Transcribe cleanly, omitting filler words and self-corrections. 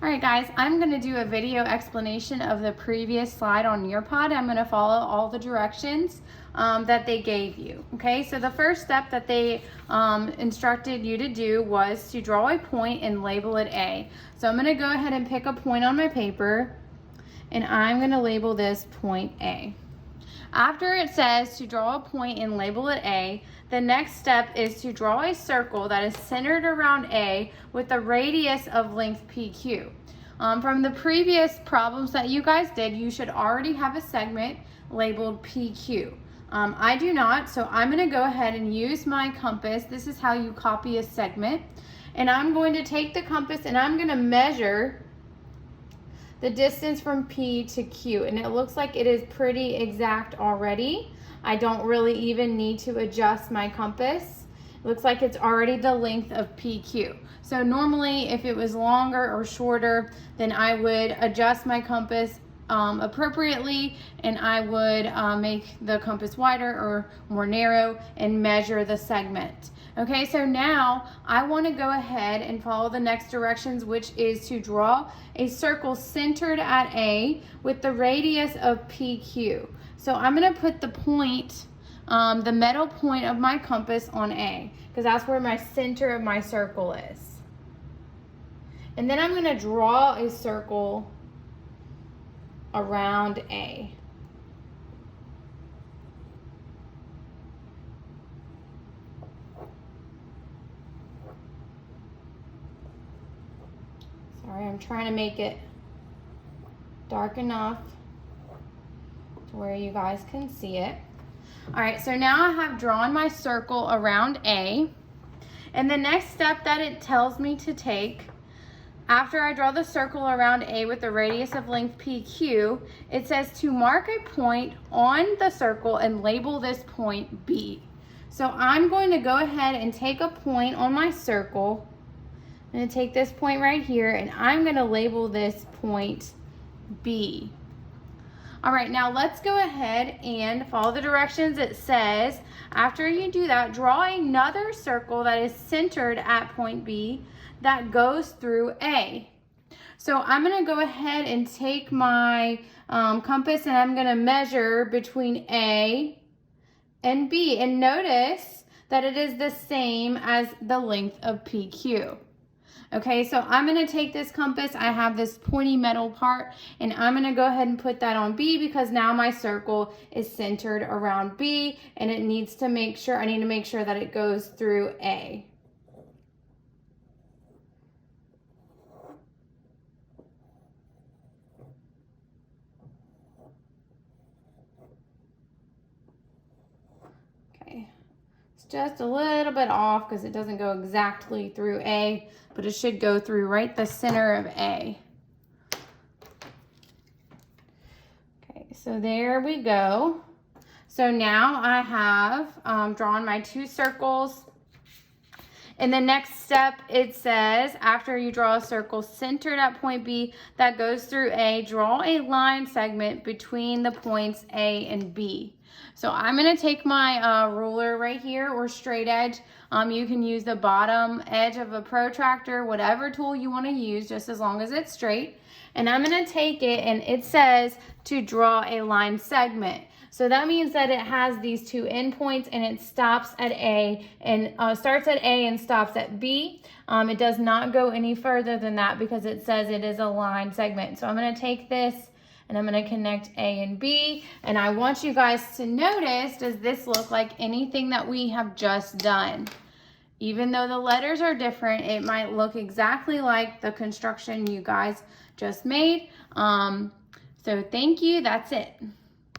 All right, guys, I'm going to do a video explanation of the previous slide on Nearpod. I'm going to follow all the directions that they gave you. Okay, so the first step that they instructed you to do was to draw a point and label it A. So I'm going to go ahead and pick a point on my paper, and I'm going to label this point A. After it says to draw a point and label it A, the next step is to draw a circle that is centered around A with a radius of length PQ. From the previous problems that you guys did, you should already have a segment labeled PQ. I do not, so I'm going to go ahead and use my compass. This is how you copy a segment. And I'm going to take the compass and I'm going to measure the distance from P to Q, and it looks like it is pretty exact already. I don't really even need to adjust my compass. It looks like it's already the length of PQ. So normally if it was longer or shorter, then I would adjust my compass appropriately, and I would make the compass wider or more narrow and measure the segment. Okay, so now I want to go ahead and follow the next directions, which is to draw a circle centered at A with the radius of PQ. So I'm going to put the point, the middle point of my compass on A, because that's where my center of my circle is. And then I'm going to draw a circle around A. Sorry, I'm trying to make it dark enough to where you guys can see it. All right, so now I have drawn my circle around A. And the next step that it tells me to take, after I draw the circle around A with the radius of length PQ, it says to mark a point on the circle and label this point B. So I'm going to go ahead and take a point on my circle. I'm going to take this point right here, and I'm going to label this point B. All right, now let's go ahead and follow the directions. It says, after you do that, draw another circle that is centered at point B that goes through A. So I'm going to go ahead and take my compass, and I'm going to measure between A and B. And notice that it is the same as the length of PQ. Okay, so I'm going to take this compass, I have this pointy metal part, and I'm going to go ahead and put that on B, because now my circle is centered around B, and it needs to make sure, I need to make sure that it goes through A. Okay, it's just a little bit off because it doesn't go exactly through A, but it should go through right the center of A. Okay, so there we go. So now I have drawn my two circles. In the next step, it says, after you draw a circle centered at point B that goes through A, draw a line segment between the points A and B. So I'm going to take my ruler right here, or straight edge. You can use the bottom edge of a protractor, whatever tool you want to use, just as long as it's straight. And I'm going to take it, and it says to draw a line segment. So that means that it has these two endpoints, and it stops at A and starts at A and stops at B. It does not go any further than that because it says it is a line segment. So I'm going to take this and I'm going to connect A and B. And I want you guys to notice, does this look like anything that we have just done? Even though the letters are different, it might look exactly like the construction you guys just made. So thank you. That's it.